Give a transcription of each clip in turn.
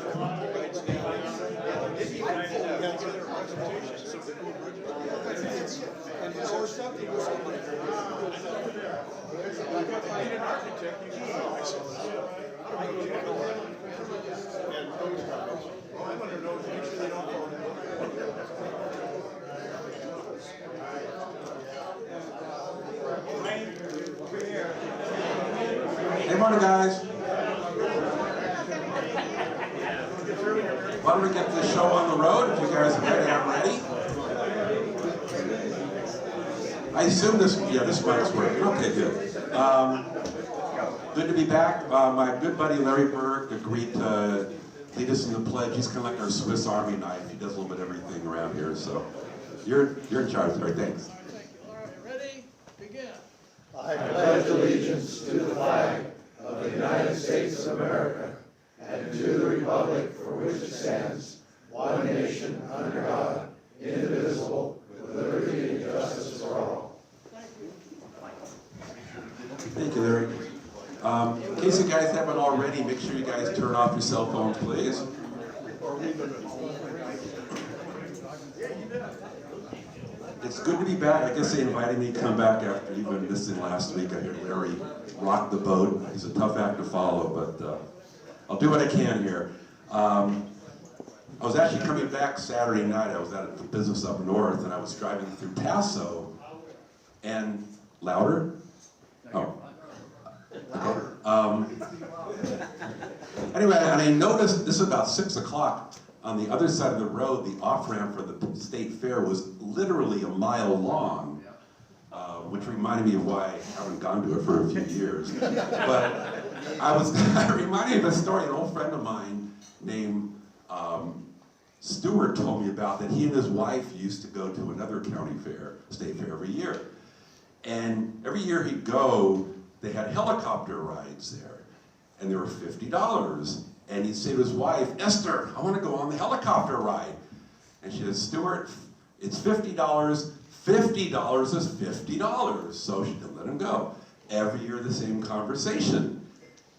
Hey, morning, guys. Why don't we get this show on the road? If you guys are ready, I'm ready. I assume this mic's working. Okay, good. Good to be back. My good buddy Larry Berg agreed to lead us in the pledge. He's kind of like our Swiss Army knife. He does a little bit of everything around here. So you're in charge, Larry. Thanks. All right, ready? Begin. I pledge allegiance to the flag of the United States of America and to the republic for which it stands, one nation under God, indivisible, with liberty and justice for all. Thank you, Larry. In case you guys haven't already, make sure you guys turn off your cell phones, please. It's good to be back. I guess they invited me to come back after even missing last week. I hear Larry rocked the boat. He's a tough act to follow, but I'll do what I can here. I was actually coming back Saturday night. I was at the business up north, and I was driving through Paso, and louder? Oh. Anyway, and I noticed, this is about 6 o'clock, on the other side of the road, the off-ramp for the state fair was literally a mile long, which reminded me of why I haven't gone to it for a few years. But it reminded me of a story an old friend of mine named Stewart told me about, that he and his wife used to go to another county fair, state fair, every year. And every year he'd go, they had helicopter rides there, and they were $50. And he'd say to his wife, Esther, I want to go on the helicopter ride. And she said, Stuart, it's $50. $50 is $50. So she didn't let him go. Every year the same conversation.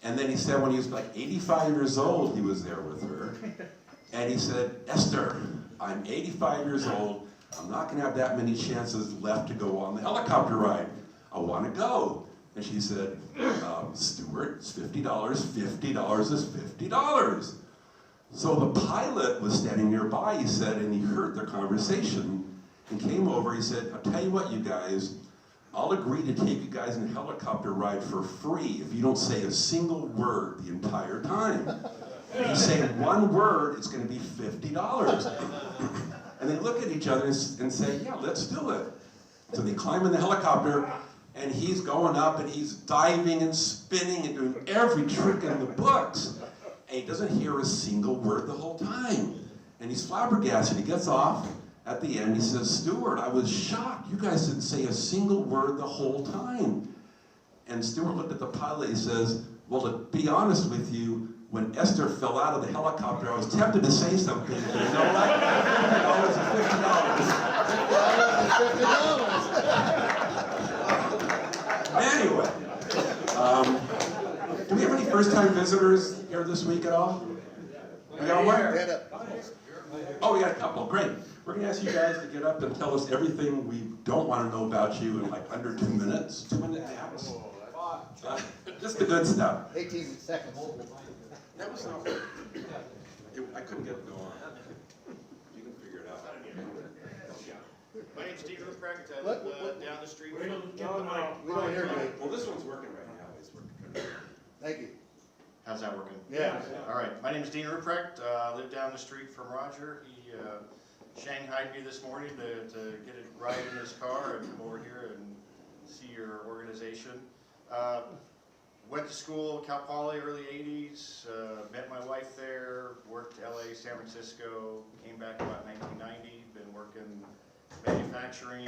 And then he said when he was like 85 years old, he was there with her. And he said, Esther, I'm 85 years old. I'm not going to have that many chances left to go on the helicopter ride. I want to go. And she said, Stuart, it's $50. $50 is $50. So the pilot was standing nearby, he said, and he heard their conversation and came over. He said, I'll tell you what, you guys, I'll agree to take you guys on a helicopter ride for free if you don't say a single word the entire time. If you say one word, it's going to be $50. And they look at each other and say, yeah, let's do it. So they climb in the helicopter, and he's going up, and he's diving and spinning and doing every trick in the books. And he doesn't hear a single word the whole time. And he's flabbergasted. He gets off. At the end, he says, Stuart, I was shocked. You guys didn't say a single word the whole time. And Stuart looked at the pilot. He says, well, to be honest with you, when Esther fell out of the helicopter, I was tempted to say something. You know what? $50 is $50. Anyway, do we have any first-time visitors here this week at all? We got one? Oh, we got a couple. Great. We're going to ask you guys to get up and tell us everything we don't want to know about you in like under 2 minutes. 2 minutes max. Just the good stuff. 18 seconds. That was not. I couldn't get it to go on. You can figure it out. My name's Steve Ruprecht. I live down the street from We don't hear you. Well, this one's working right now. It's working. Thank you. How's that working? Yeah. All right. My name is Dean Ruprecht. I live down the street from Roger. He shanghaied me this morning to get a ride in his car and come over here and see your organization. Went to school, Cal Poly, early 80s, met my wife there, worked LA, San Francisco, came back about 1990, been working manufacturing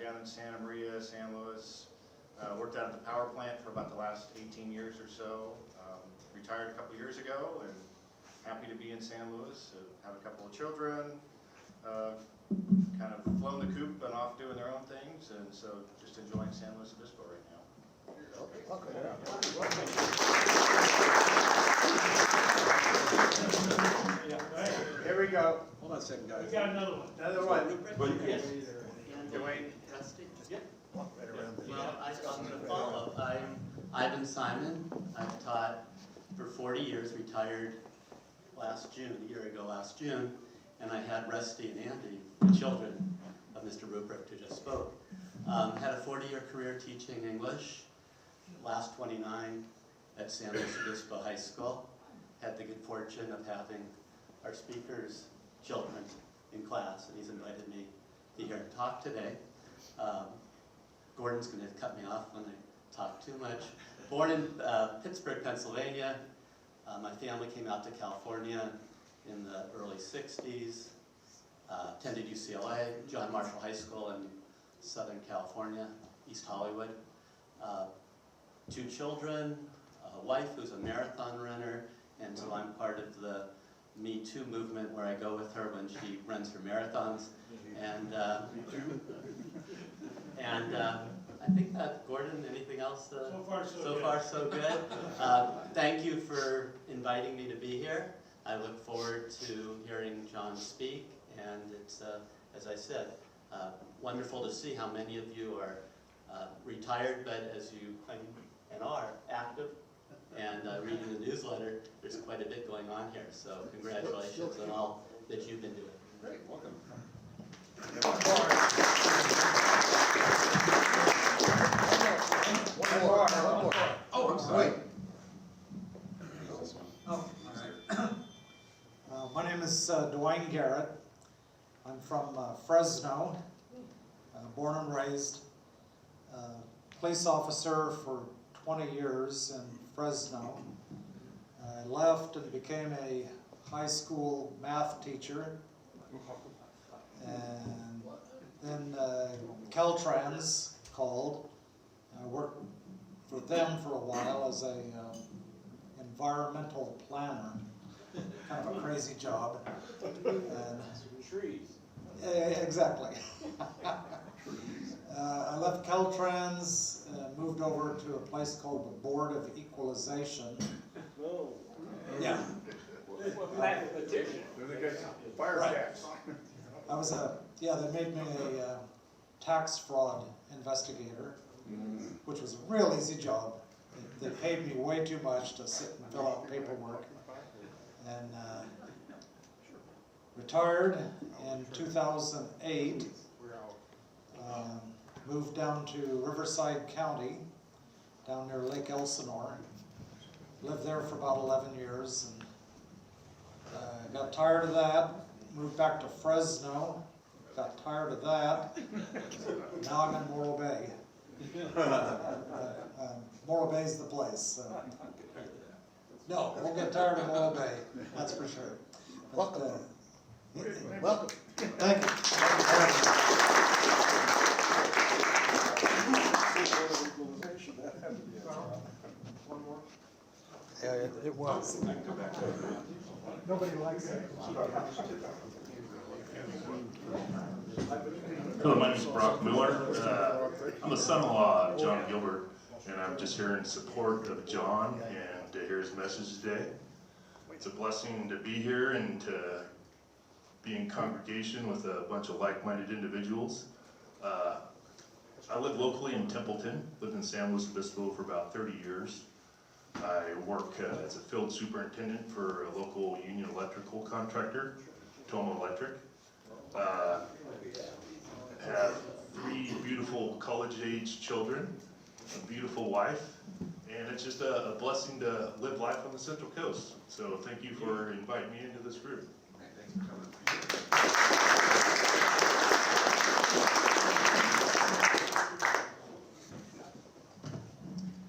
down in Santa Maria, San Luis, worked out at the power plant for about the last 18 years or so, retired a couple years ago, and happy to be in San Luis, have a couple of children, kind of flown the coop and off doing their own things, and so just enjoying San Luis Obispo right now. Okay. go. Hold on a second, We guys. got another one. Another one. Well, you can- Dwayne, Rusty? Walk right around the- Well, I'm going to follow. I'm Ivan Simon. I've taught for 40 years, retired last June, a year ago last June, and I had Rusty and Andy, the children of Mr. Ruprecht who just spoke. Had a 40-year career teaching English, last 29 at San Luis Obispo High School. Had the good fortune of having our speaker's children in class, and he's invited me to be here and talk today. Gordon's going to cut me off when I talk too much. Born in Pittsburgh, Pennsylvania. My family came out to California in the early 60s. Attended UCLA, John Marshall High School in Southern California, East Hollywood. 2 children, a wife who's a marathon runner, and so I'm part of the Me Too movement where I go with her when she runs her marathons. And I think that, Gordon, anything else? So far, so So good. far, so good. Thank you for inviting me to be here. I look forward to hearing John speak, and it's, as I said, wonderful to see how many of you are retired, but as you claim and are active, and reading the newsletter, there's quite a bit going on here, so congratulations on all that you've been doing. Great, welcome. One more. Oh, I'm sorry. My name is Dwayne Garrett. I'm from Fresno, born and raised. Police officer for 20 years in Fresno. I left and became a high school math teacher. And then Caltrans called. I worked for them for a while as a environmental planner. Kind of a crazy job. And, Trees. exactly. I left Caltrans, moved over to a place called the Board of Equalization. Whoa. Yeah. Mathematician. Fire Right. tax. I was they made me a tax fraud investigator, which was a real easy job. They paid me way too much to sit and fill out paperwork. And retired in 2008, moved down to Riverside County, down near Lake Elsinore. Lived there for about 11 years, and got tired of that. Moved back to Fresno, got tired of that. Now I'm in Morro Bay. Morro Bay's the place. So. No, we'll get tired of Morro Bay, that's for sure. But, Welcome. thank you. Yeah, it was. I can go back to it. Nobody likes it. Hello, my name is Brock Miller. I'm the son-in-law of John Gilbert, and I'm just here in support of John and to hear his message today. It's a blessing to be here and to be in congregation with a bunch of like-minded individuals. I live locally in Templeton, lived in San Luis Obispo for about 30 years. I work as a field superintendent for a local union electrical contractor, Tomo Electric. Have 3 beautiful college-age children, a beautiful wife, and it's just a blessing to live life on the Central Coast. So thank you for inviting me into this group.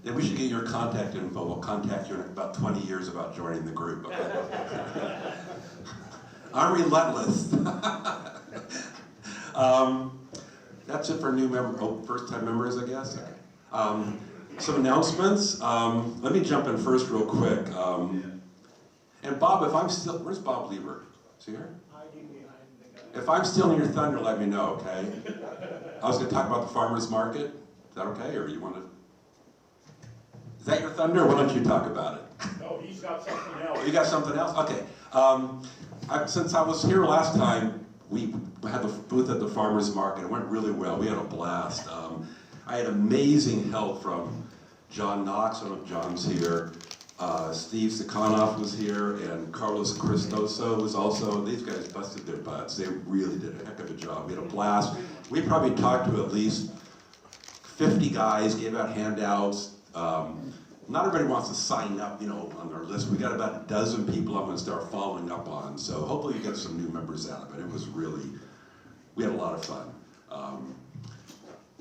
Yeah, we should get your contact info. We'll contact you in about 20 years about joining the group. Okay? I'm relentless. That's it for new first-time members, I guess. Some announcements. Let me jump in first real quick. And Bob, if I'm still, where's Bob Lieber? Is he here? If I'm stealing your thunder, let me know, okay? I was going to talk about the farmer's market. Is that okay, or you want to? Is that your thunder? Why don't you talk about it? No, he's got something else. Oh, you got something else? Okay. Since I was here last time, we had the booth at the farmer's market. It went really well. We had a blast. I had amazing help from John Knox. I don't know if John's here. Steve Sikonoff was here, and Carlos Cristoso was also. These guys busted their butts. They really did a heck of a job. We had a blast. We probably talked to at least 50 guys, gave out handouts. Not everybody wants to sign up, on our list. We got about a dozen people I'm going to start following up on. So hopefully you get some new members out of it. It was really, we had a lot of fun.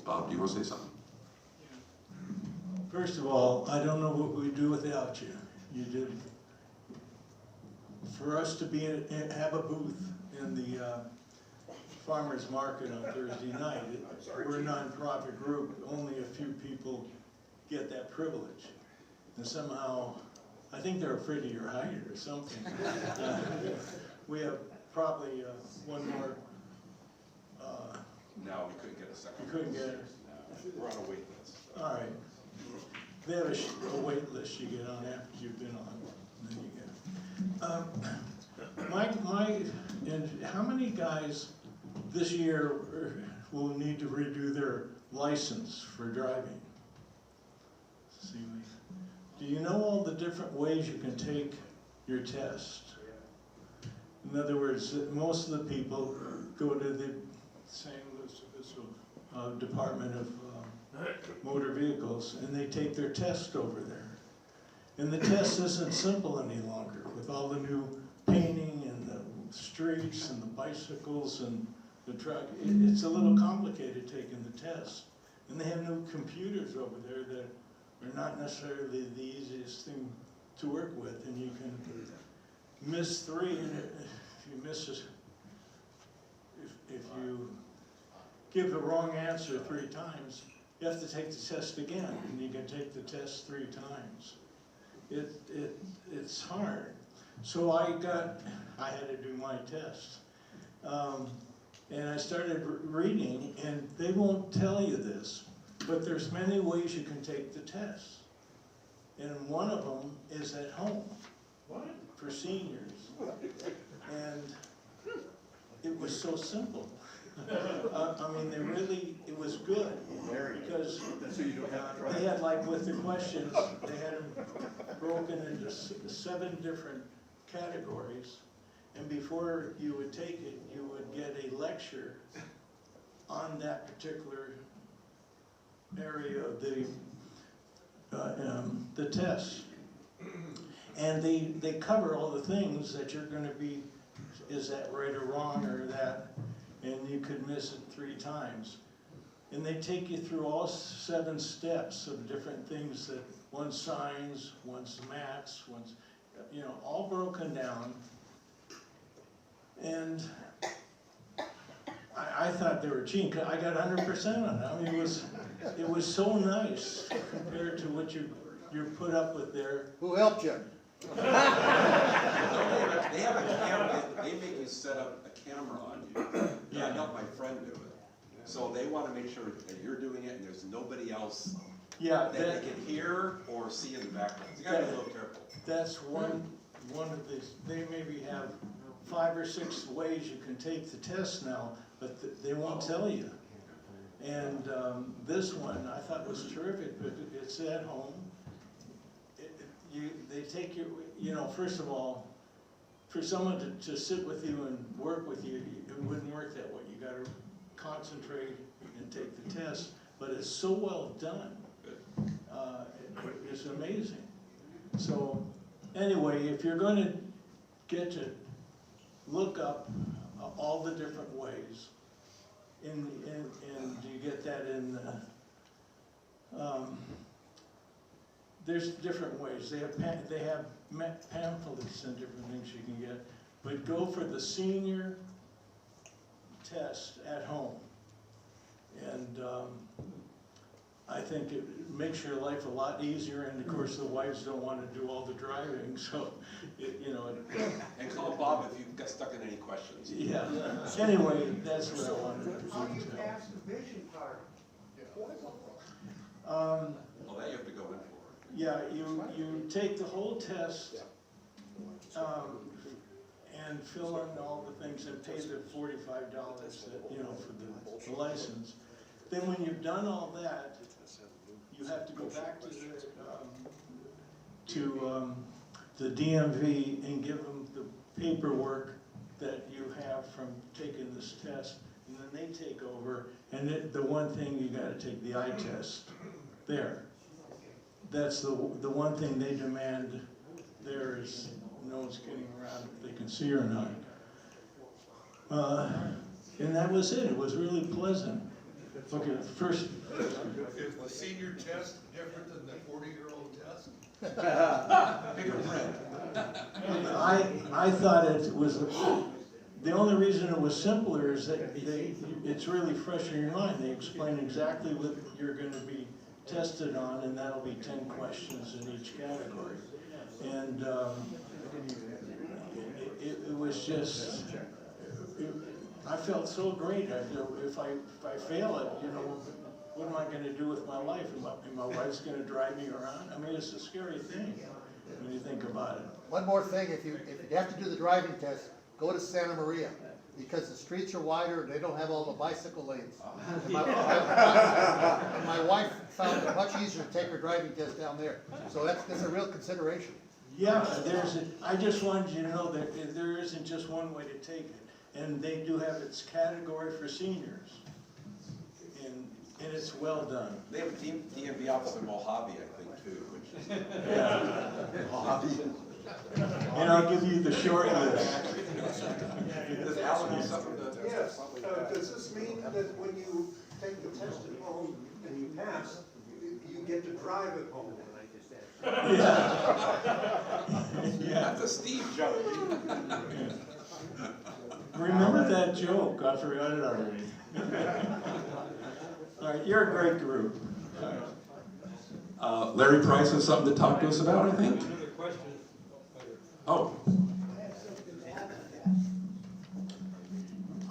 Bob, do you want to say something? First of all, I don't know what we'd do without you. You did. For us to have a booth in the farmers market on Thursday night, we're a nonprofit group. Only a few people get that privilege. And somehow, I think they're afraid of your height or something. We have probably one more. No, we couldn't get a second. You couldn't get it? We're on a wait list. All right. They have a wait list you get on after you've been on, and then you get. And how many guys this year will need to redo their license for driving? See, do you know all the different ways you can take your test? In other words, most of the people go to the St. Louis Department of Motor Vehicles, and they take their test over there. And the test isn't simple any longer with all the new painting and the streets and the bicycles and the truck. It's a little complicated taking the test. And they have new computers over there that are not necessarily the easiest thing to work with, and you can miss 3, and if you miss it, if you give the wrong answer 3 times, you have to take the test again, and you can take the test 3 times. It's hard. So I had to do my test. And I started reading, and they won't tell you this, but there's many ways you can take the test. And one of them is at home. What? For seniors. And it was so simple. I mean, it was good, because they had, like, with the questions, they had them broken into 7 different categories, and before you would take it, you would get a lecture on that particular area of the test. And they cover all the things that you're going to be, is that right or wrong, or that, and you could miss it 3 times. And they take you through all 7 steps of different things, that one's signs, one's maths, one's, all broken down. And I thought they were cheating. I got 100% on it. I mean, it was so nice compared to what you put up with there. Who helped you? They have a camera. They make you set up a camera on you. Yeah, I helped my friend do it. So they want to make sure that you're doing it and there's nobody else that they can hear or see in the background. You gotta be a little careful. That's one of these. They maybe have 5 or 6 ways you can take the test now, but they won't tell you. And this one I thought was terrific, but it's at home. They take you, first of all, for someone to sit with you and work with you, it wouldn't work that way. You got to concentrate and take the test, but it's so well done. It's amazing. So anyway, if you're going to get to look up all the different ways, and you get that in there's different ways. They have pamphlets and different things you can get, but go for the senior test at home, and I think it makes your life a lot easier. And of course, the wives don't want to do all the driving, so And call Bob if you got stuck in any questions. Yeah. Anyway, that's what I wanted to How do you do. pass the vision card? Well, that you have to go in for. Yeah, you take the whole test, and fill in all the things and pay the $45 that, for the license. Then when you've done all that, you have to go back to the DMV and give them the paperwork that you have from taking this test, and then they take over, and the one thing, you gotta take the eye test there. That's the one thing they demand there is no one's kidding around if they can see or not. And that was it. It was really pleasant. Okay, first. Is the senior test different than the 40-year-old test? Bigger print. I thought it was, the only reason it was simpler is that it's really fresh in your mind. They explain exactly what you're going to be tested on, and that'll be 10 questions in each category. And it was just, I felt so great. If I fail it, what am I going to do with my life? Am my wife's going to drive me around? I mean, it's a scary thing when you think about it. One more thing, if you have to do the driving test, go to Santa Maria, because the streets are wider and they don't have all the bicycle lanes. And my wife found it much easier to take her driving test down there, so that's a real consideration. Yeah, I just wanted you to know that there isn't just one way to take it, and they do have its category for seniors, and it's well done. They have a DMV office in Mojave, I think, too, which is. Yeah. Mojave. And I'll give you the short list. Does Alan have something to? Yes, does this mean that when you take the test at home and you pass, you get to drive at home? Yeah. Yeah. That's a Steve joke. Remember that joke? I forgot it already. All right, you're a great group. Larry Price has something to talk to us about, I think. Another question. Oh,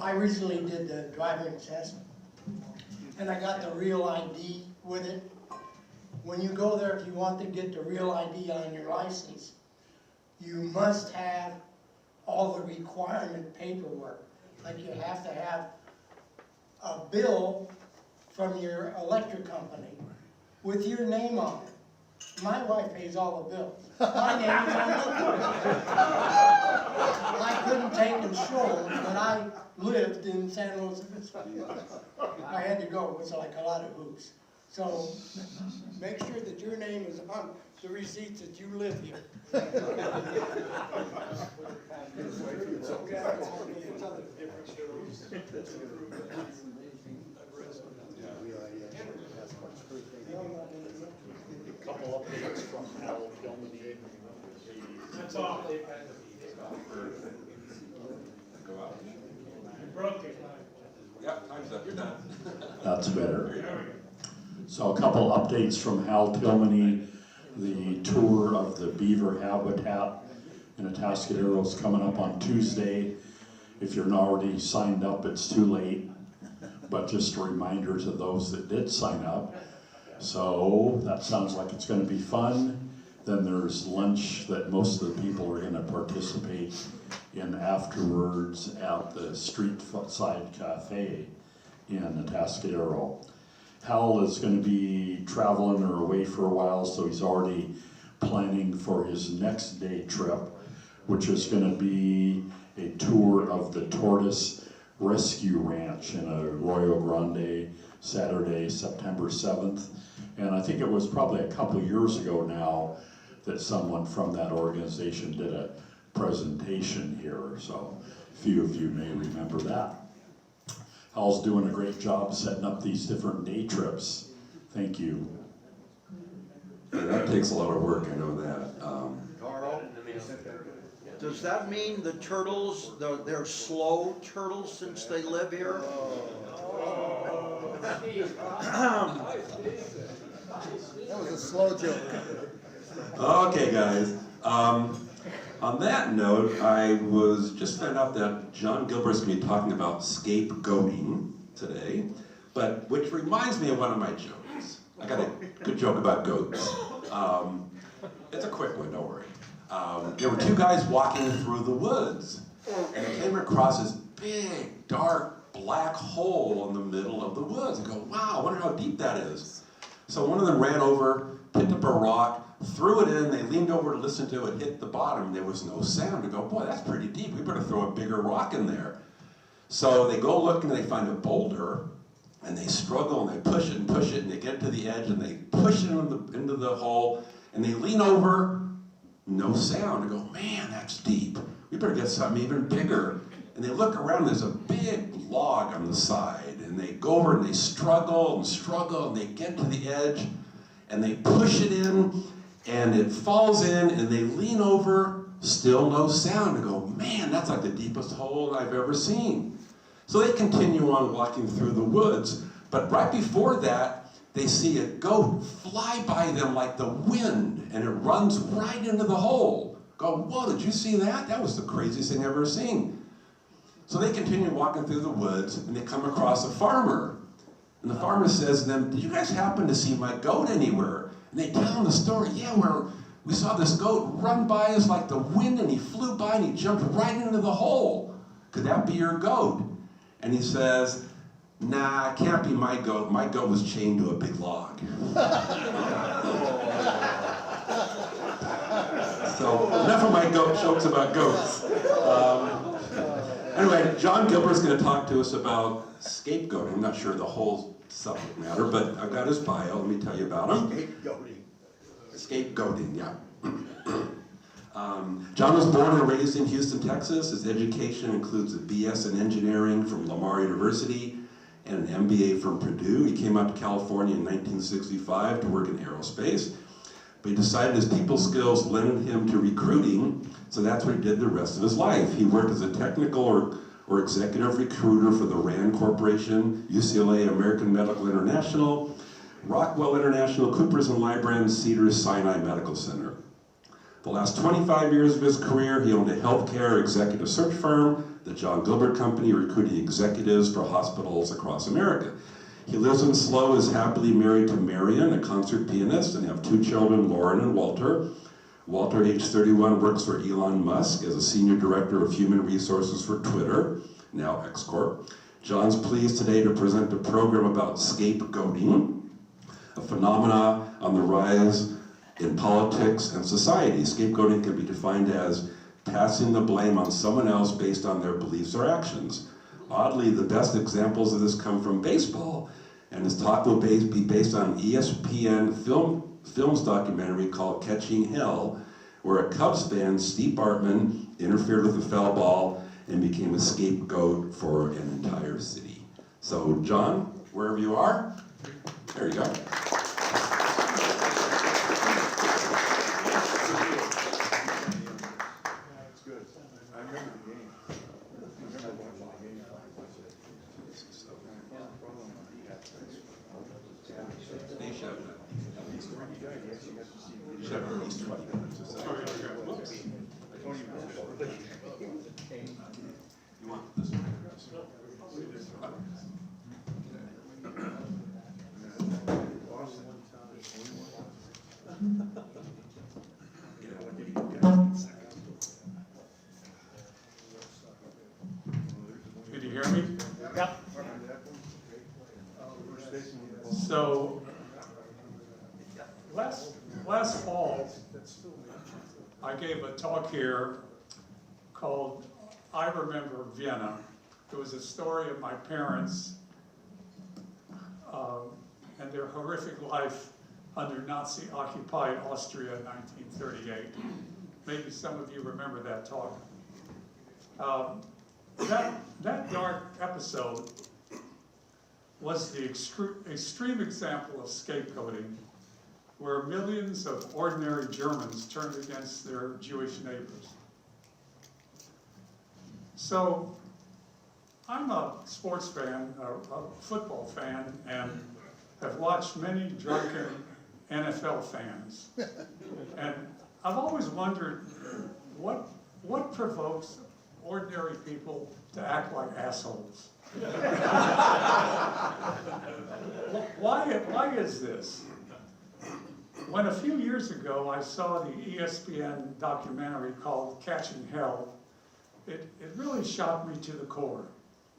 I recently did the driving test, and I got the real ID with it. When you go there, if you want to get the real ID on your license, you must have all the requirement paperwork. Like you have to have a bill from your electric company with your name on it. My wife pays all the bills. My name is on the I couldn't take and show them, but I lived in San Luis Obispo. I had to go, it was like a lot of hoops. So make sure that your name is on the receipts that you live here. Couple updates from Hal Kilmeny. That's all. go out. Broke it. Yeah, time's up, you're done. That's better. So a couple updates from Hal Kilmeny. The tour of the beaver habitat in Atascadero is coming up on Tuesday. If you're not already signed up, it's too late. But just a reminder to those that did sign up. So that sounds like it's going to be fun. Then there's lunch that most of the people are going to participate in afterwards at the Street Side Cafe in Atascadero. Hal is going to be traveling or away for a while, so he's already planning for his next day trip, which is going to be a tour of the Tortoise Rescue Ranch in Arroyo Grande, Saturday, September 7th. And I think it was probably a couple years ago now that someone from that organization did a presentation here, so a few of you may remember that. Hal's doing a great job setting up these different day trips. Thank you. Yeah, that takes a lot of work, I know that. Carl, does that mean the turtles, they're slow turtles since they live here? That was a slow joke. Okay, guys. On that note, I was just found out that John Gilbert's going to be talking about scapegoating today, but which reminds me of one of my jokes. I got a good joke about goats. It's a quick one, don't worry. There were two guys walking through the woods, and they came across this big, dark, black hole in the middle of the woods. And go, wow, I wonder how deep that is. So one of them ran over, picked up a rock, threw it in, they leaned over to listen to it hit the bottom, there was no sound. They go, boy, that's pretty deep, we better throw a bigger rock in there. So they go looking and they find a boulder, and they struggle and they push it, and they get to the edge, and they push it into the hole, and they lean over, no sound. They go, man, that's deep. We better get something even bigger. And they look around, there's a big log on the side, and they go over and they struggle, and they get to the edge, and they push it in, and it falls in, and they lean over, still no sound. They go, man, that's like the deepest hole I've ever seen. So they continue on walking through the woods, but right before that, they see a goat fly by them like the wind, and it runs right into the hole. Go, whoa, did you see that? That was the craziest thing I've ever seen. So they continue walking through the woods, and they come across a farmer. And the farmer says to them, did you guys happen to see my goat anywhere? And they tell him the story. Yeah, we saw this goat run by us like the wind, and he flew by, and he jumped right into the hole. Could that be your goat? And he says, nah, it can't be my goat. My goat was chained to a big log. So enough of my goat jokes about goats. Anyway, John Gilbert's going to talk to us about scapegoating. I'm not sure the whole subject matter, but I've got his bio. Let me tell you about him. Scapegoating, yeah. John was born and raised in Houston, Texas. His education includes a BS in engineering from Lamar University and an MBA from Purdue. He came out to California in 1965 to work in aerospace, but he decided his people skills lended him to recruiting, so that's what he did the rest of his life. He worked as a technical or executive recruiter for the RAND Corporation, UCLA American Medical International, Rockwell International, Coopers and Lybrand, Cedars Sinai Medical Center. The last 25 years of his career, he owned a healthcare executive search firm, the John Gilbert Company, recruiting executives for hospitals across America. He lives in SLO, is happily married to Marion, a concert pianist, and have two children, Lauren and Walter. Walter, age 31, works for Elon Musk as a senior director of human resources for Twitter, now X Corp. John's pleased today to present a program about scapegoating, a phenomena on the rise in politics and society. Scapegoating can be defined as passing the blame on someone else based on their beliefs or actions. Oddly, the best examples of this come from baseball, and his talk will be based on an ESPN films documentary called Catching Hell, where a Cubs fan, Steve Bartman, interfered with a foul ball and became a scapegoat for an entire city. So, John, wherever you are, there you go. You want this one? Can you hear me? Yep. So, last fall, I gave a talk here called I Remember Vienna. It was a story of my parents and their horrific life under Nazi-occupied Austria in 1938. Maybe some of you remember that talk. That dark episode was the extreme example of scapegoating, where millions of ordinary Germans turned against their Jewish neighbors. So, I'm a sports fan, a football fan, and have watched many drunken NFL fans. And I've always wondered what provokes ordinary people to act like assholes. Why is this? When a few years ago I saw the ESPN documentary called Catching Hell, it really shocked me to the core.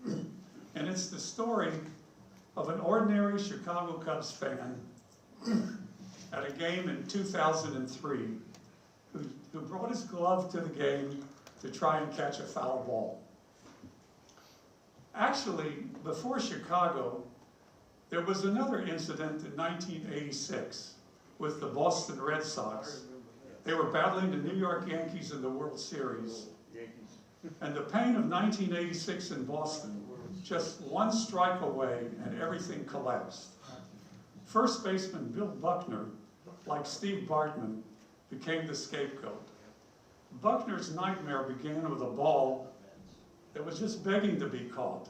And it's the story of an ordinary Chicago Cubs fan at a game in 2003 who brought his glove to the game to try and catch a foul ball. Actually, before Chicago, there was another incident in 1986 with the Boston Red Sox. They were battling the New York Yankees in the World Series. And the pain of 1986 in Boston, just one strike away and everything collapsed. First baseman Bill Buckner, like Steve Bartman, became the scapegoat. Buckner's nightmare began with a ball that was just begging to be caught.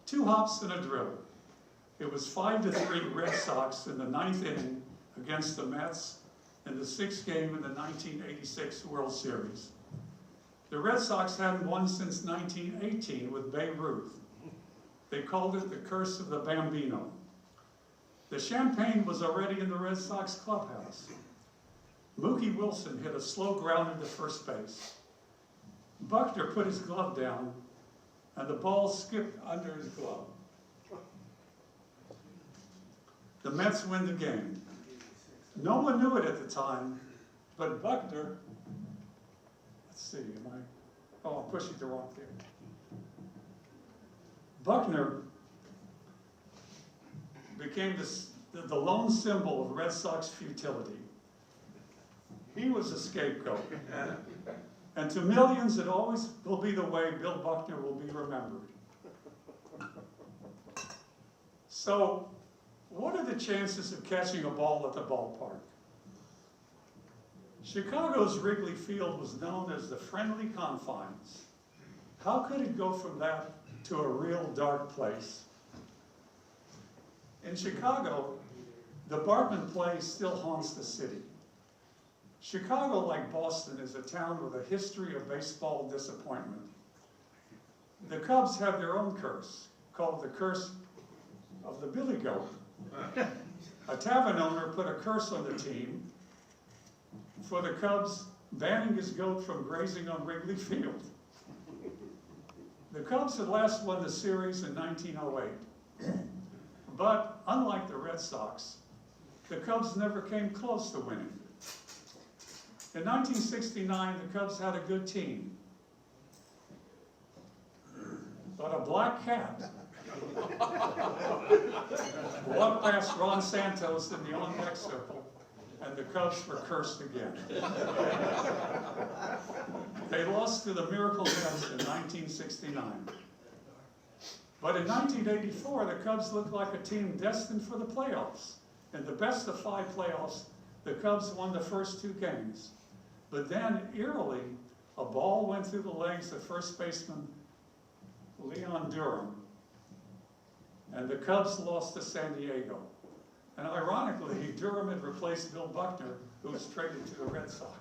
2 hops and a dribble. It was 5-3 Red Sox in the 9th inning against the Mets in the 6th game in the 1986 World Series. The Red Sox hadn't won since 1918 with Babe Ruth. They called it the curse of the Bambino. The champagne was already in the Red Sox clubhouse. Mookie Wilson hit a slow grounder to first base. Buckner put his glove down, and the ball skipped under his glove. The Mets win the game. No one knew it at the time, but Buckner, let's see, I'm pushing the wrong thing. Buckner became the lone symbol of Red Sox futility. He was a scapegoat. And to millions, it always will be the way Bill Buckner will be remembered. So, what are the chances of catching a ball at the ballpark? Chicago's Wrigley Field was known as the friendly confines. How could it go from that to a real dark place? In Chicago, the Bartman play still haunts the city. Chicago, like Boston, is a town with a history of baseball disappointment. The Cubs have their own curse, called the curse of the Billy Goat. A tavern owner put a curse on the team for the Cubs banning his goat from grazing on Wrigley Field. The Cubs had last won the series in 1908. But unlike the Red Sox, the Cubs never came close to winning. In 1969, the Cubs had a good team. But a black cat walked past Ron Santos in the on-deck circle, and the Cubs were cursed again. They lost to the Miracle Mets in 1969. But in 1984, the Cubs looked like a team destined for the playoffs. In the best-of-5 playoffs, the Cubs won the first 2 games. But then, eerily, a ball went through the legs of first baseman Leon Durham, and the Cubs lost to San Diego. And ironically, Durham had replaced Bill Buckner, who was traded to the Red Sox.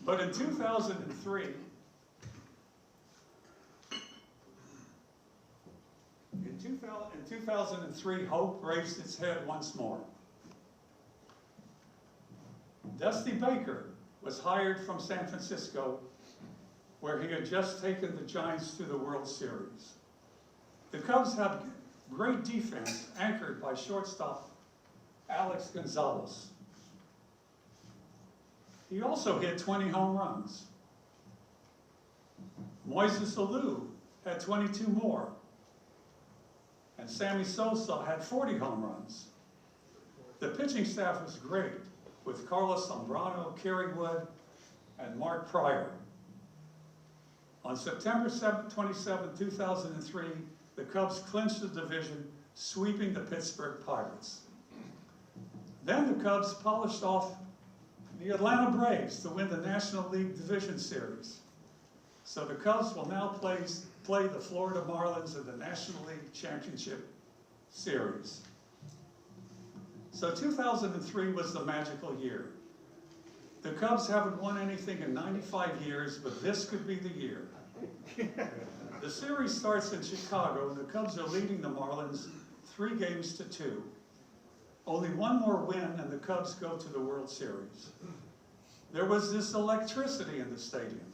But in 2003, in 2003, hope raised its head once more. Dusty Baker was hired from San Francisco, where he had just taken the Giants to the World Series. The Cubs had great defense, anchored by shortstop Alex Gonzalez. He also hit 20 home runs. Moises Alou had 22 more. And Sammy Sosa had 40 home runs. The pitching staff was great, with Carlos Zambrano, Kerry Wood, and Mark Pryor. On September 27, 2003, the Cubs clinched the division, sweeping the Pittsburgh Pirates. Then the Cubs polished off the Atlanta Braves to win the National League Division Series. So the Cubs will now play the Florida Marlins in the National League Championship Series. So 2003 was the magical year. The Cubs haven't won anything in 95 years, but this could be the year. The series starts in Chicago, and the Cubs are leading the Marlins 3-2. Only one more win and the Cubs go to the World Series. There was this electricity in the stadium.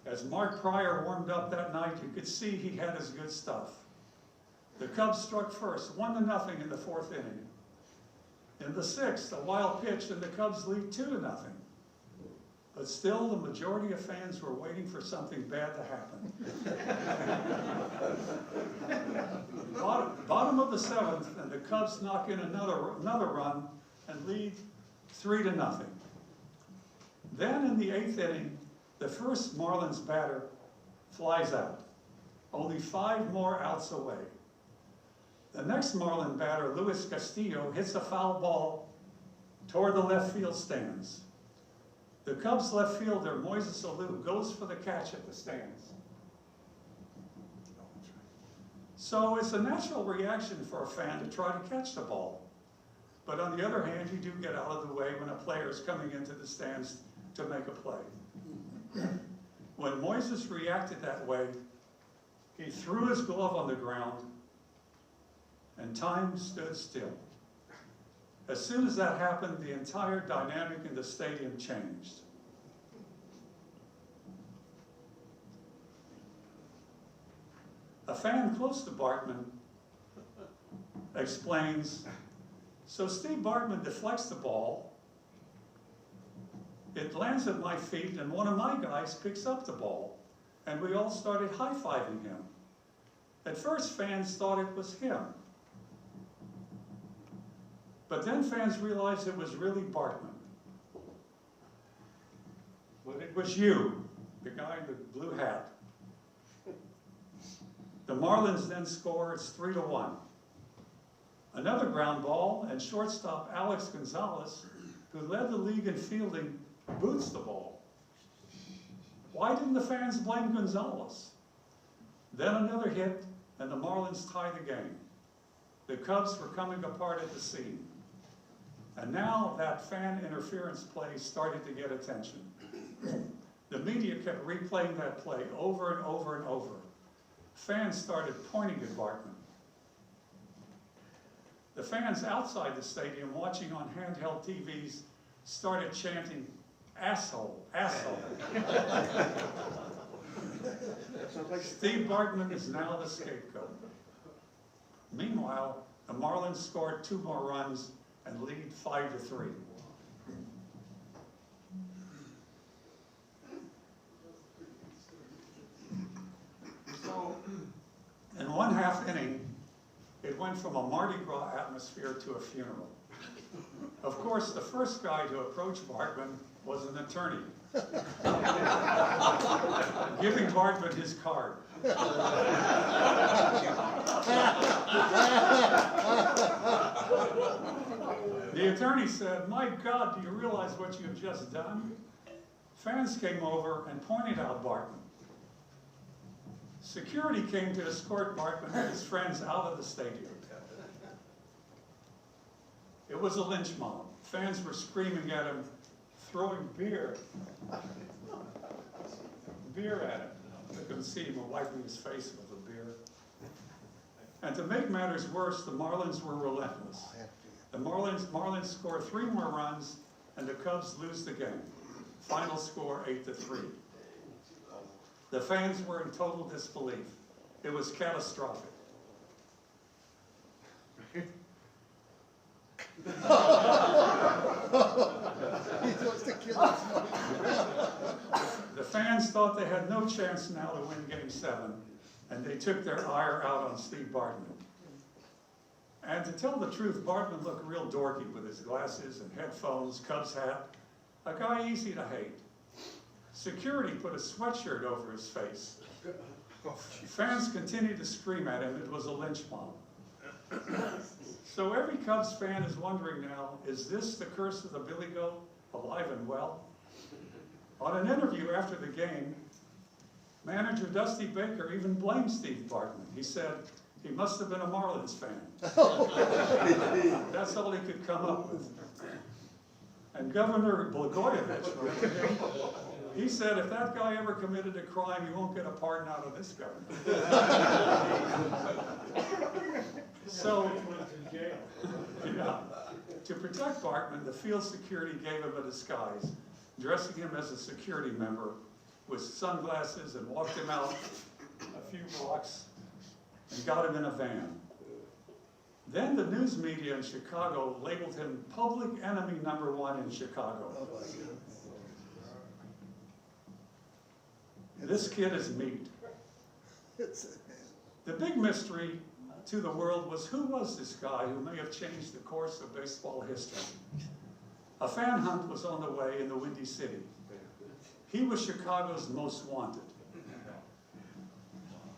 As Mark Pryor warmed up that night, you could see he had his good stuff. The Cubs struck first, 1-0 in the 4th inning. In the 6th, a wild pitch and the Cubs lead 2-0. But still, the majority of fans were waiting for something bad to happen. Bottom of the 7th, and the Cubs knock in another run and lead 3-0. Then in the 8th inning, the first Marlins batter flies out, only 5 more outs away. The next Marlin batter, Luis Castillo, hits a foul ball toward the left field stands. The Cubs left fielder, Moises Alou, goes for the catch at the stands. So it's a natural reaction for a fan to try to catch the ball. But on the other hand, you do get out of the way when a player is coming into the stands to make a play. When Moises reacted that way, he threw his glove on the ground and time stood still. As soon as that happened, the entire dynamic in the stadium changed. A fan close to Bartman explains, so Steve Bartman deflects the ball, it lands at my feet, and one of my guys picks up the ball, and we all started high-fiving him. At first, fans thought it was him. But then fans realized it was really Bartman. But it was you, the guy in the blue hat. The Marlins then score, it's 3-1. Another ground ball, and shortstop Alex Gonzalez, who led the league in fielding, boots the ball. Why didn't the fans blame Gonzalez? Then another hit, and the Marlins tie the game. The Cubs were coming apart at the seam. And now that fan interference play started to get attention. The media kept replaying that play over and over and over. Fans started pointing at Bartman. The fans outside the stadium watching on handheld TVs started chanting, "Asshole, asshole." Steve Bartman is now the scapegoat. Meanwhile, the Marlins scored 2 more runs and lead 5-3. So, in 1/2 inning, it went from a Mardi Gras atmosphere to a funeral. Of course, the first guy to approach Bartman was an attorney, giving Bartman his card. The attorney said, "My God, do you realize what you have just done?" Fans came over and pointed out Bartman. Security came to escort Bartman and his friends out of the stadium. It was a lynch mob. Fans were screaming at him, throwing beer at him. You can see him wiping his face with a beer. And to make matters worse, the Marlins were relentless. The Marlins score 3 more runs, and the Cubs lose the game. Final score 8-3. The fans were in total disbelief. It was catastrophic. He wants to kill himself. The fans thought they had no chance now to win Game 7, and they took their ire out on Steve Bartman. And to tell the truth, Bartman looked real dorky with his glasses and headphones, Cubs hat, a guy easy to hate. Security put a sweatshirt over his face. Fans continued to scream at him. It was a lynch mob. So every Cubs fan is wondering now, is this the curse of the Billy Goat, alive and well? On an interview after the game, manager Dusty Baker even blamed Steve Bartman. He said he must have been a Marlins fan. That's all he could come up with. And Governor Blagojevich He said, if that guy ever committed a crime, he won't get a pardon out of this government. So, yeah, to protect Bartman, the field security gave him a disguise, dressing him as a security member with sunglasses and walked him out a few blocks and got him in a van. Then the news media in Chicago labeled him public enemy #1 in Chicago. Oh, my goodness. This kid is meat. The big mystery to the world was, who was this guy who may have changed the course of baseball history? A fan hunt was on the way in the Windy City. He was Chicago's most wanted.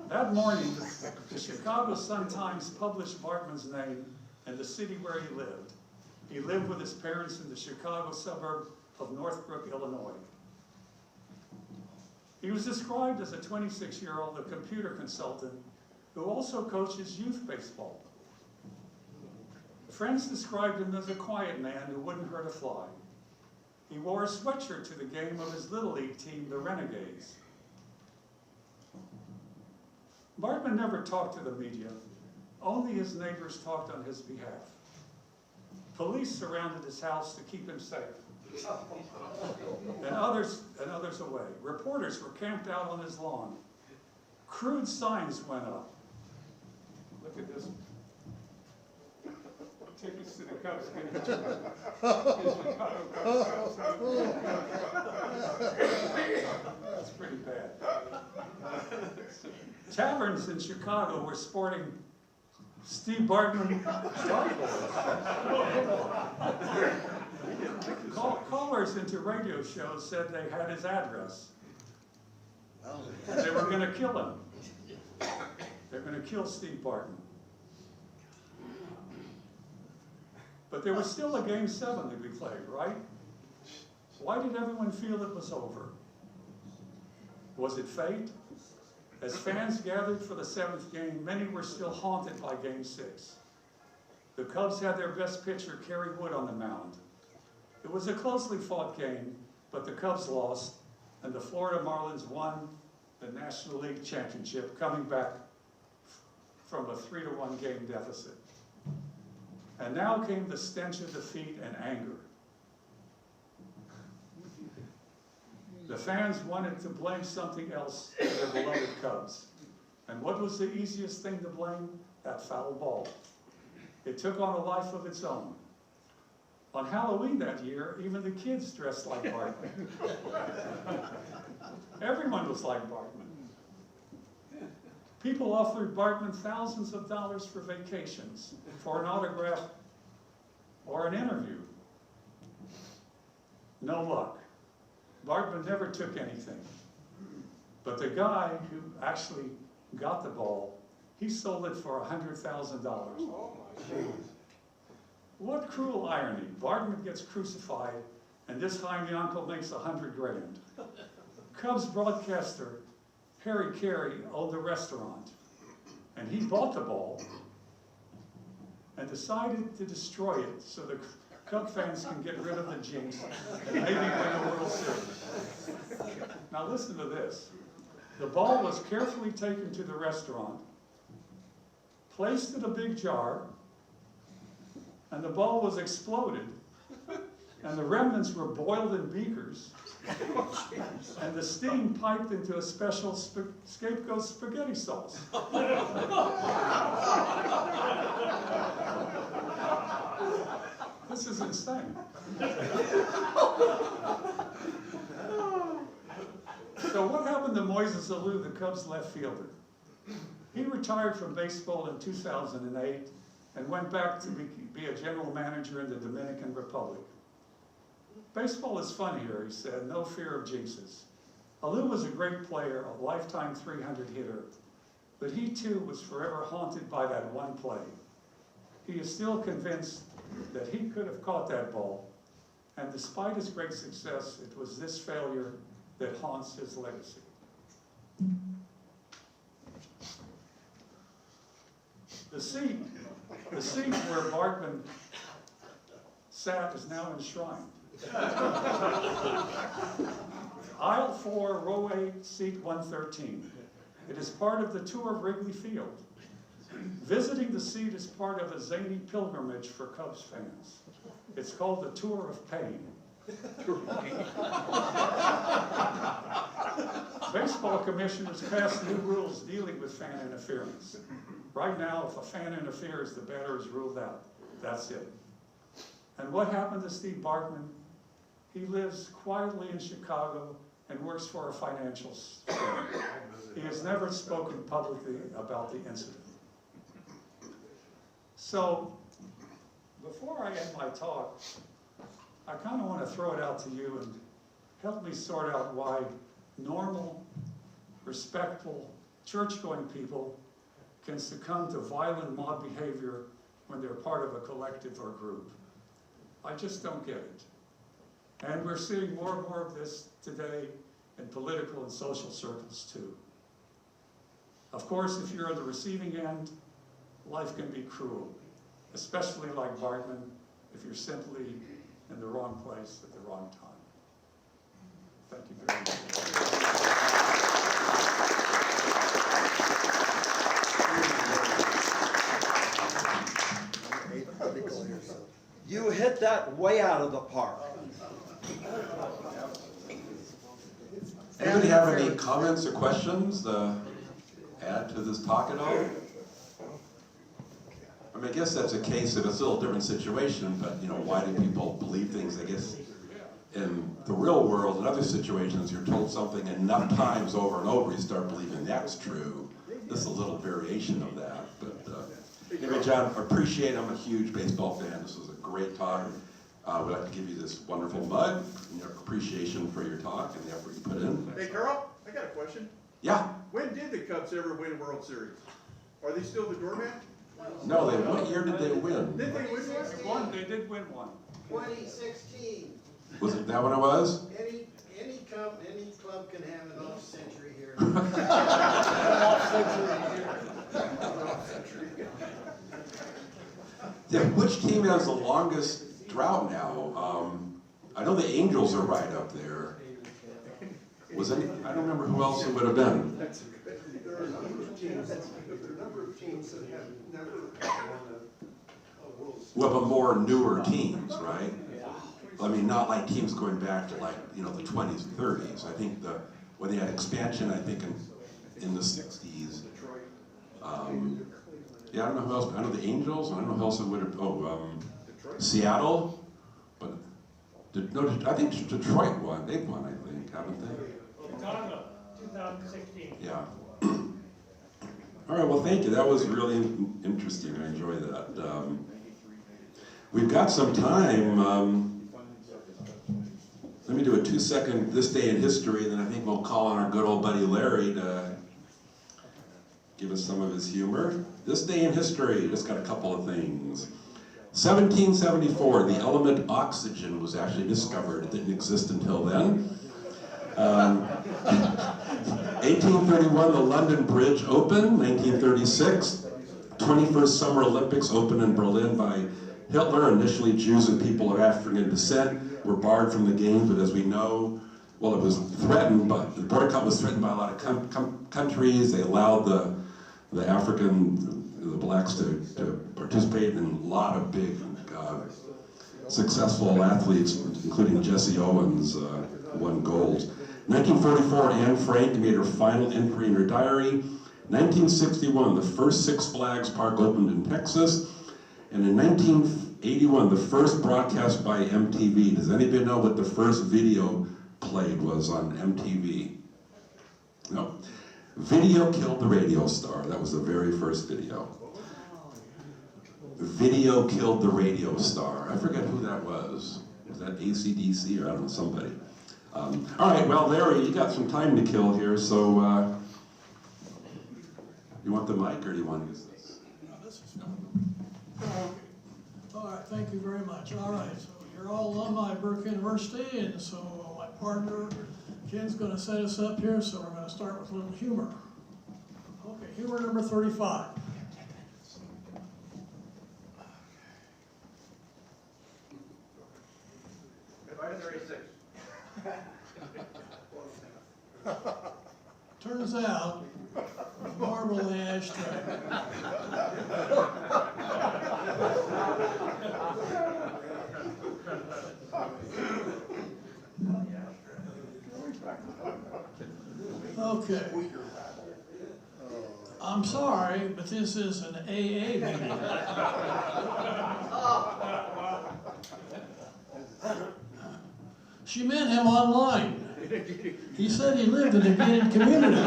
That morning, the Chicago Sun-Times published Bartman's name and the city where he lived. He lived with his parents in the Chicago suburb of Northbrook, Illinois. He was described as a 26-year-old, a computer consultant, who also coaches youth baseball. Friends described him as a quiet man who wouldn't hurt a fly. He wore a sweatshirt to the game of his Little League team, the Renegades. Bartman never talked to the media. Only his neighbors talked on his behalf. Police surrounded his house to keep him safe, and others away. Reporters were camped out on his lawn. Crude signs went up. Look at this. Tickets to the Cubs game. That's pretty bad. Taverns in Chicago were sporting Steve Bartman dartboards. Callers into radio shows said they had his address. And they were going to kill him. They're going to kill Steve Bartman. But there was still a Game 7 to be played, right? Why did everyone feel it was over? Was it fate? As fans gathered for the 7th game, many were still haunted by Game 6. The Cubs had their best pitcher, Kerry Wood, on the mound. It was a closely fought game, but the Cubs lost, and the Florida Marlins won the National League Championship, coming back from a 3-1 game deficit. And now came the stench of defeat and anger. The fans wanted to blame something else for their beloved Cubs. And what was the easiest thing to blame? That foul ball. It took on a life of its own. On Halloween that year, even the kids dressed like Bartman. Everyone was like Bartman. People offered Bartman thousands of dollars for vacations, for an autograph, or an interview. No luck. Bartman never took anything. But the guy who actually got the ball, he sold it for $100,000. Oh my God. What cruel irony. Bartman gets crucified, and this Jaime uncle makes $100 grand. Cubs broadcaster Harry Carey owned a restaurant, and he bought the ball and decided to destroy it so the Cub fans can get rid of the jinx and maybe win the World Series. Now listen to this. The ball was carefully taken to the restaurant, placed in a big jar, and the ball was exploded, and the remnants were boiled in beakers, and the steam piped into a special scapegoat spaghetti sauce. This is insane. So what happened to Moises Alou, the Cubs left fielder? He retired from baseball in 2008 and went back to be a general manager in the Dominican Republic. Baseball is fun here, he said, no fear of jinxes. Alou was a great player, a lifetime 300 hitter, but he too was forever haunted by that one play. He is still convinced that he could have caught that ball, and despite his great success, it was this failure that haunts his legacy. The seat where Bartman sat is now enshrined. Aisle 4, row 8, seat 113. It is part of the tour of Wrigley Field. Visiting the seat is part of a zany pilgrimage for Cubs fans. It's called the Tour of Pain. Baseball commissioners passed new rules dealing with fan interference. Right now, if a fan interferes, the batter is ruled out. That's it. And what happened to Steve Bartman? He lives quietly in Chicago and works for a financial firm. He has never spoken publicly about the incident. So, before I end my talk, I kind of want to throw it out to you and help me sort out why normal, respectful, church-going people can succumb to violent mob behavior when they're part of a collective or group. I just don't get it. And we're seeing more and more of this today in political and social circles too. Of course, if you're on the receiving end, life can be cruel, especially like Bartman, if you're simply in the wrong place at the wrong time. Thank you very much. You hit that way out of the park. Anybody have any comments or questions add to this talk at all? I mean, I guess that's a case of it's a little different situation, but you know, why do people believe things? I guess in the real world, in other situations, you're told something enough times over and over, you start believing that's true. This is a little variation of that, but anyway, John, I appreciate it. I'm a huge baseball fan. This was a great talk. We'd like to give you this wonderful mug in your appreciation for your talk and the effort you put in. Hey, Carl, I got a question. Yeah. When did the Cubs ever win a World Series? Are they still the doormat? No, what year did they win? Did they win one? They did win one. 2016. Was it that when it was? Any club can have an off century here. Yeah, which team has the longest drought now? I know the Angels are right up there. Was any? I don't remember who else it would have been. There are a number of teams that have never won a World Series. Well, but more newer teams, right? I mean, not like teams going back to like, you know, the 20s and 30s. I think when they had expansion, I think in the 60s. Yeah, I don't know who else. I know the Angels. I don't know who else it would have. Seattle. But I think Detroit won. They've won, I think, haven't they? Chicago, 2016. Yeah. All right. Well, thank you. That was really interesting. I enjoyed that. We've got some time. Let me do a 2-second this day in history, and then I think we'll call on our good old buddy Larry to give us some of his humor. This day in history, just got a couple of things. 1774, the element oxygen was actually discovered. It didn't exist until then. 1831, the London Bridge opened. 1936, 21st Summer Olympics opened in Berlin by Hitler. Initially, Jews and people of African descent were barred from the games, but as we know, well, it was threatened, but the boycott was threatened by a lot of countries. They allowed the blacks to participate in a lot of big, successful athletes, including Jesse Owens, won gold. 1944, Anne Frank made her final entry in her diary. 1961, the first Six Flags Park opened in Texas. And in 1981, the first broadcast by MTV. Does anybody know what the first video played was on MTV? No. Video killed the radio star. That was the very first video. Video killed the radio star. I forget who that was. Was that AC/DC or I don't know, somebody. All right, well, Larry, you got some time to kill here, so you want the mic or do you want to use this? No, this is fun. All right, thank you very much. All right, so you're all alumni of Burke University, and so my partner, Ken's going to set us up here, so we're going to start with a little humor. Okay, humor number 35. Turns out, marble in the ashtray. Okay. I'm sorry, but this is an AA meeting. She met him online. He said he lived in a gated community.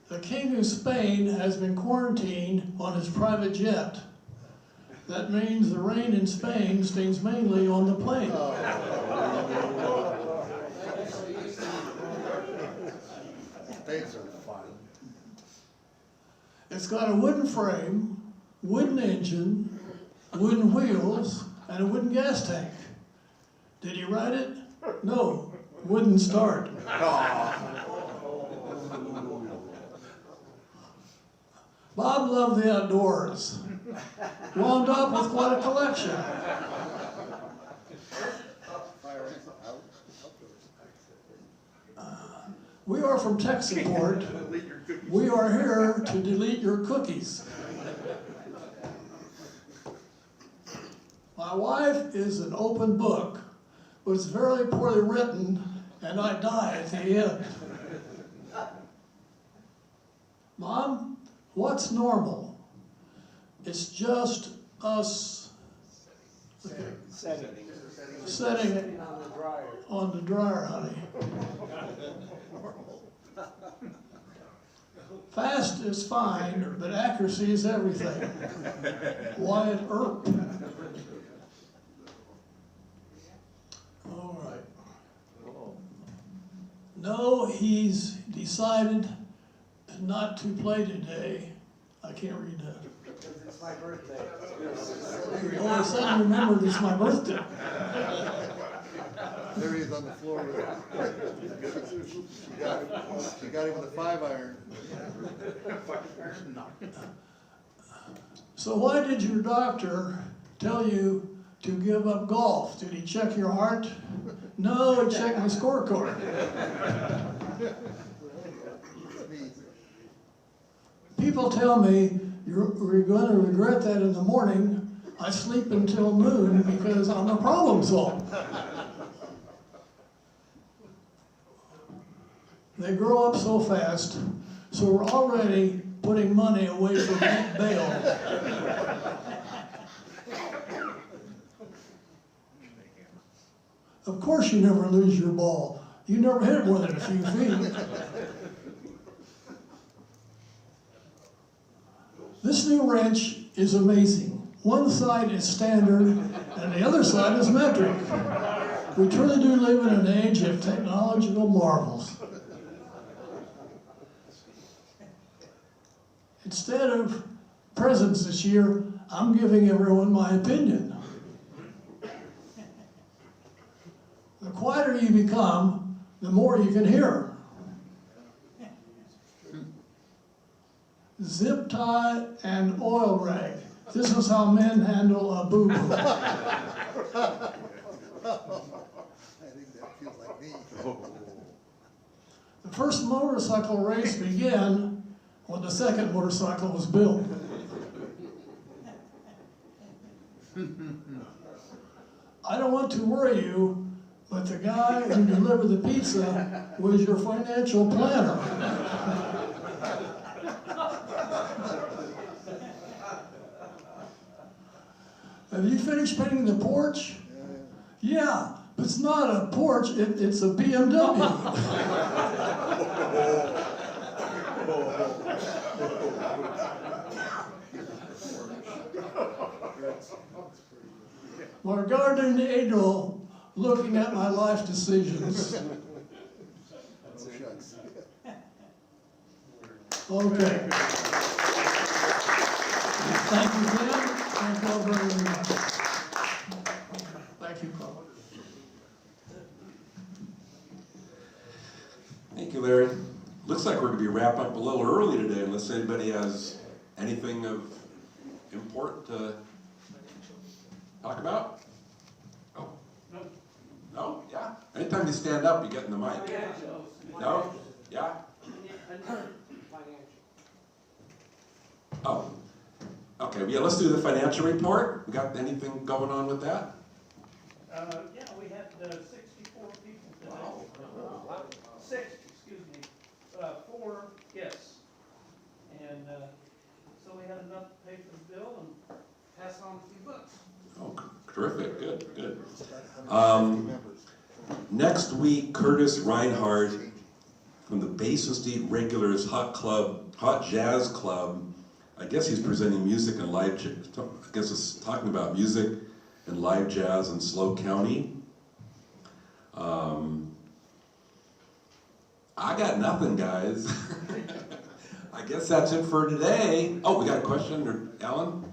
The King of Spain has been quarantined on his private jet. That means the rain in Spain stays mainly on the plane. States are fun. It's got a wooden frame, wooden engine, wooden wheels, and a wooden gas tank. Did he ride it? No, wouldn't start. Bob loved the outdoors. Wound up with quite a collection. We are from tech support. We are here to delete your cookies. My wife is an open book, but it's very poorly written, and I die at the end. Mom, what's normal? It's just us setting it on the dryer, honey. Fast is fine, but accuracy is everything. Wyatt Earp. All right. No, he's decided not to play today. I can't read that. It's my birthday. Oh, I suddenly remembered it's my birthday. There he is on the floor with it. She got him with a 5-iron. So why did your doctor tell you to give up golf? Did he check your heart? No, he checked my scorecard. People tell me you're going to regret that in the morning. I sleep until noon because I'm a problem solver. They grow up so fast, so we're already putting money away for bail. Of course you never lose your ball. You never hit it more than a few feet. This new wrench is amazing. One side is standard, and the other side is metric. We truly do live in an age of technological marvels. Instead of presents this year, I'm giving everyone my opinion. The quieter you become, the more you can hear. Zip tie and oil rag. This is how men handle a boo-boo. I think that feels like me. The first motorcycle race began when the second motorcycle was built. I don't want to worry you, but the guy who delivered the pizza was your financial planner. Have you finished painting the porch? Yeah, but it's not a porch, it's a BMW. My guardian angel looking at my life decisions. Okay. Thank you, Glenn. Thank you all very much. Thank you, Carl. Thank you, Larry. Looks like we're gonna be wrapping up a little early today unless anybody has anything of import to talk about. time you stand up, you get in the mic. No? Yeah? Oh, okay, yeah, let's do the financial report. We got anything going on with that? Yeah, we had 64 people today. Wow. 60, excuse me, 4 guests. And so we had enough to pay for the bill and pass on a few bucks. Oh, terrific, good, good. Next week, Curtis Reinhardt from the Basin Street Regulars Hot Jazz Club, I guess he's presenting music and live, I guess it's talking about music and live jazz in Slow County. I got nothing, guys. I guess that's it for today. Oh, we got a question, or Alan?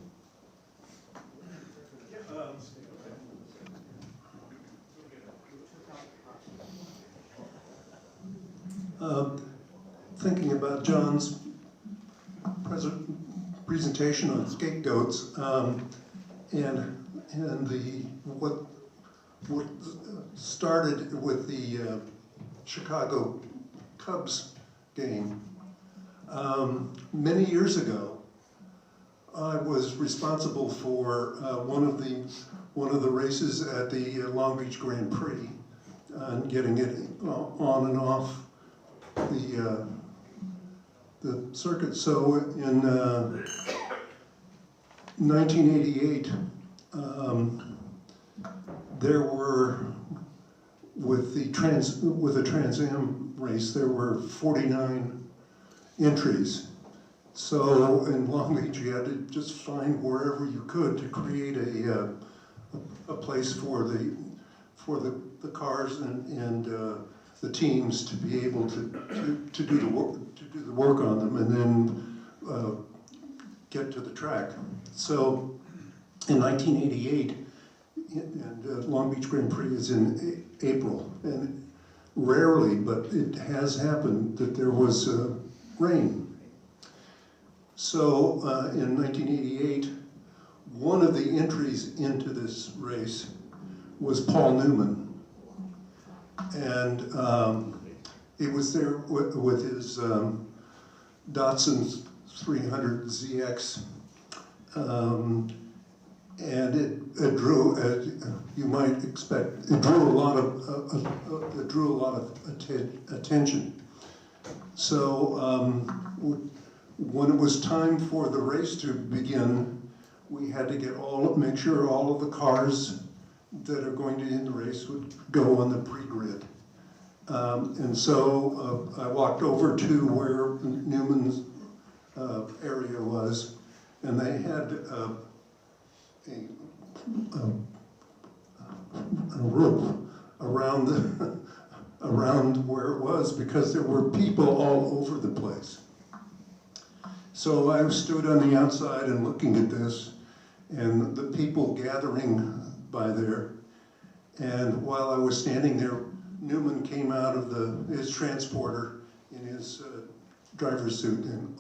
Thinking about John's presentation on scapegoats, and what started with the Chicago Cubs game. Many years ago, I was responsible for one of the races at the Long Beach Grand Prix, and getting it on and off the circuit. So in 1988, there were, with the Trans Am race, there were 49 entries. So in Long Beach, you had to just find wherever you could to create a place for the cars and the teams to be able to do the work on them, and then get to the track. So in 1988, and Long Beach Grand Prix is in April, and rarely, but it has happened that there was rain. So in 1988, one of the entries into this race was Paul Newman. And it was there with his Datsun 300ZX, and it drew, as you might expect, it drew a lot of attention. So when it was time for the race to begin, we had to make sure all of the cars that are going to end the race would go on the pre-grid. And so I walked over to where Newman's area was, and they had a rope around where it was, because there were people all over the place. So I stood on the outside and looking at this, and the people gathering by there. And while I was standing there, Newman came out of his transporter in his driver's suit, and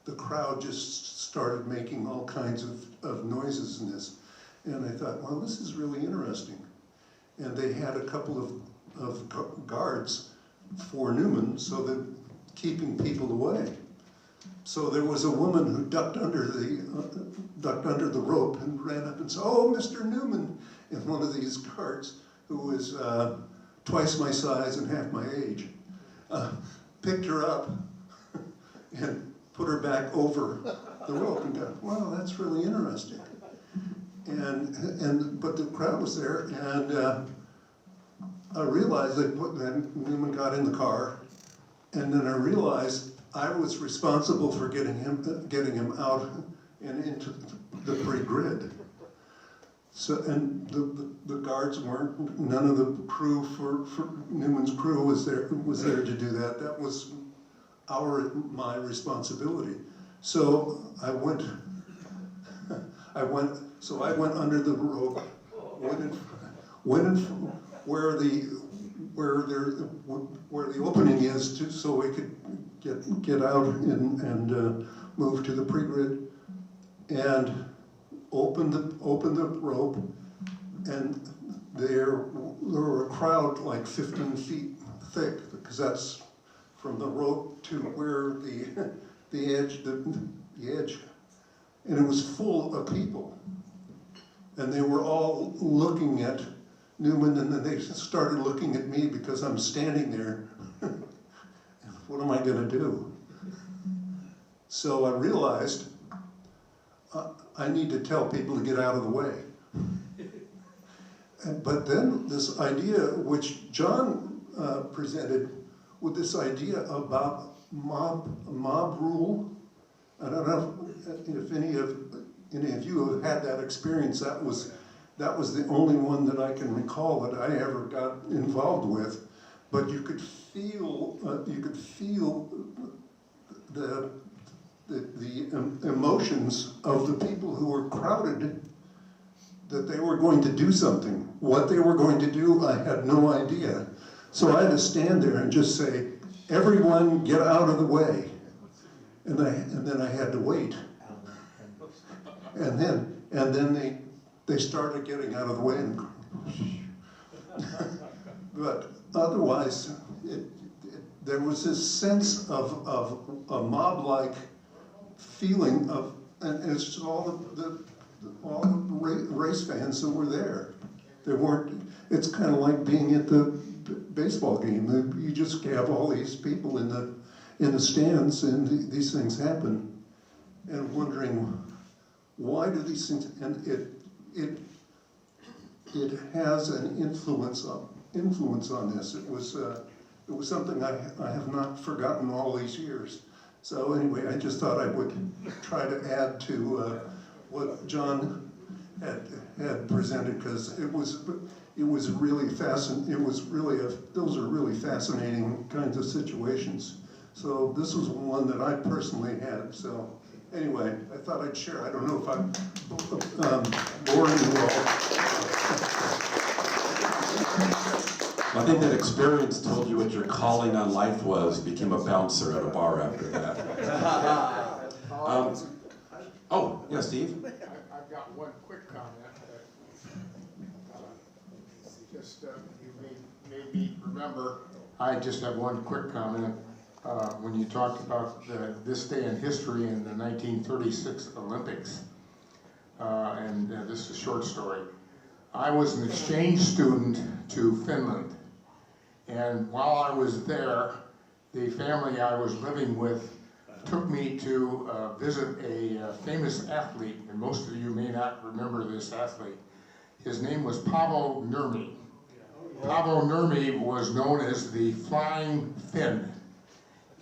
the crowd just started making all kinds of noises in this. And I thought, well, this is really interesting. And they had a couple of guards for Newman, so that keeping people away. So there was a woman who ducked under the rope and ran up and said, "Oh, Mr. Newman!" And one of these guards, who was twice my size and half my age, picked her up and put her back over the rope, and got, wow, that's really interesting. But the crowd was there, and I realized that Newman got in the car, and then I realized I was responsible for getting him out and into the pre-grid. So, and the guards weren't, none of the crew for Newman's crew was there to do that. That was my responsibility. So I went under the rope, went in where the opening is, so we could get out and move to the pre-grid, and open the rope, and there were a crowd like 15 feet thick, because that's from the rope to where the edge, and it was full of people. And they were all looking at Newman, and then they started looking at me because I'm standing there. What am I gonna do? So I realized I need to tell people to get out of the way. But then this idea, which John presented, with this idea about mob rule. I don't know if any of you have had that experience. That was the only one that I can recall that I ever got involved with. But you could feel the emotions of the people who were crowded, that they were going to do something. What they were going to do, I had no idea. So I had to stand there and just say, everyone get out of the way. And then I had to wait. And then they started getting out of the way. But otherwise, there was this sense of a mob-like feeling of, and it's just all the race fans that were there. They weren't. It's kind of like being at the baseball game. You just have all these people in the stands, and these things happen, and wondering why do these things? And it has an influence on this. It was something I have not forgotten all these years. So anyway, I just thought I would try to add to what John had presented, because it was really fascinating. Those are really fascinating kinds of situations. So this was one that I personally had. So anyway, I thought I'd share. I don't know if I'm boring you all. I think that experience told you what your calling on life was. Became a bouncer at a bar after that. Oh, yeah, Steve? I've got one quick comment. You made me remember. I just have one quick comment. When you talked about this day in history in the 1936 Olympics, and this is a short story. I was an exchange student to Finland, and while I was there, the family I was living with took me to visit a famous athlete, and most of you may not remember this athlete. His name was Paavo Nurmi. Paavo Nurmi was known as the Flying Finn,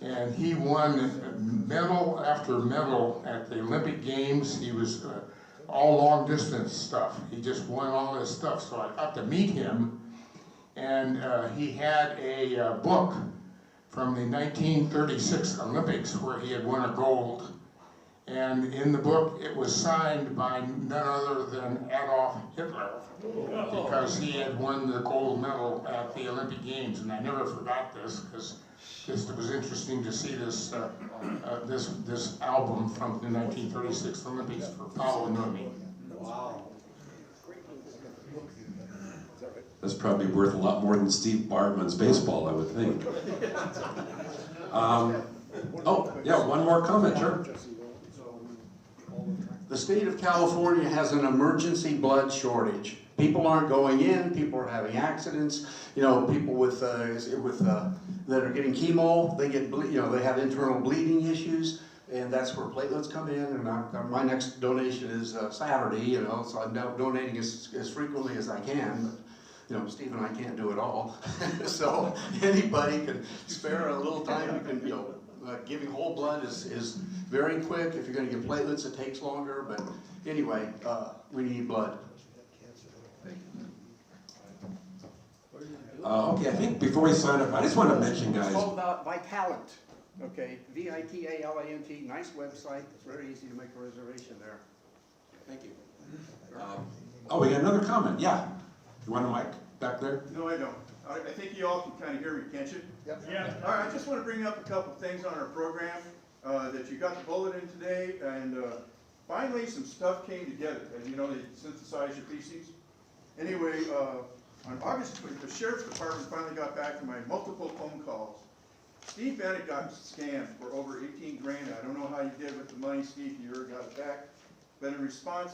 and he won medal after medal at the Olympic Games. He was all long distance stuff. He just won all this stuff, so I got to meet him, and he had a book from the 1936 Olympics where he had won a gold. And in the book, it was signed by none other than Adolf Hitler, because he had won the gold medal at the Olympic Games. And I never forgot this, because it was interesting to see this this album from the 1936 Olympics for Paavo Nurmi. Wow. That's probably worth a lot more than Steve Bartman's baseball, I would think. Oh, yeah, one more comment, sure. The state of California has an emergency blood shortage. People aren't going in, people are having accidents. You know, people with that are getting chemo, they get they have internal bleeding issues, and that's where platelets come in. And my next donation is Saturday, so I'm now donating as frequently as I can. But, Steve and I can't do it all. So anybody can spare a little time. You can, giving whole blood is very quick. If you're going to give platelets, it takes longer. But anyway, we need blood. Okay, I think before we sign up, I just want to mention, guys. It's called Vitalant. Okay, Vitalant. Nice website. It's very easy to make a reservation there. Thank you. Oh, we got another comment. Yeah. You want a mic back there? No, I don't. I think you all can kind of hear me, can't you? Yep. Yeah. All right, I just want to bring up a couple things on our program that you got the bulletin today, and finally some stuff came together. As you know, they synthesize your feces, Anyway, on August, the sheriff's department finally got back to my multiple phone calls. Steve Bennett got scammed for over 18 grand. I don't know how you did with the money, Steve, you ever got it back. But in response,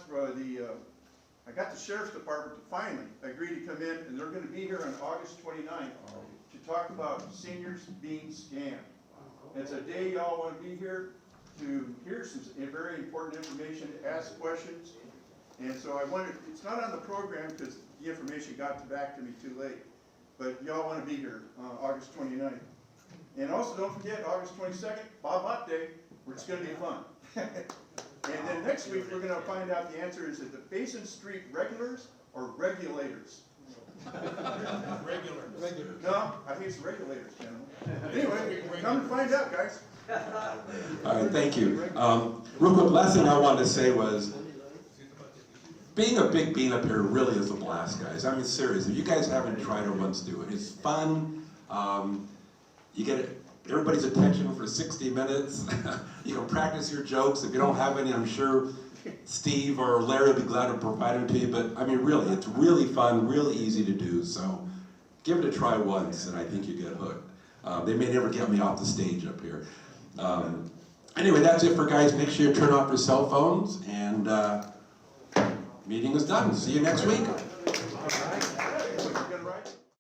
I got the sheriff's department to finally agree to come in, and they're gonna be here on August 29th to talk about seniors being scammed. It's a day y'all wanna be here to hear some very important information, to ask questions. And so I wanted, it's not on the program because the information got back to me too late. But y'all wanna be here, August 29th. And also don't forget, August 22nd, Bob Mott Day, it's gonna be fun. And then next week, we're gonna find out the answer, is it the Basin Street regulars or regulators? Regular. No, I think it's regulators, gentlemen. Anyway, come and find out, guys. All right, thank you. Real quick, last thing I wanted to say was, being a big bean up here really is a blast, guys. I mean, seriously, if you guys haven't tried it once, do it. It's fun. You get everybody's attention for 60 minutes. You can practice your jokes. If you don't have any, I'm sure Steve or Larry will be glad to provide them to you. But I mean, really, it's really fun, really easy to do. So give it a try once, and I think you get hooked. They may never get me off the stage up here. Anyway, that's it for guys. Make sure you turn off your cell phones, and meeting is done. See you next week.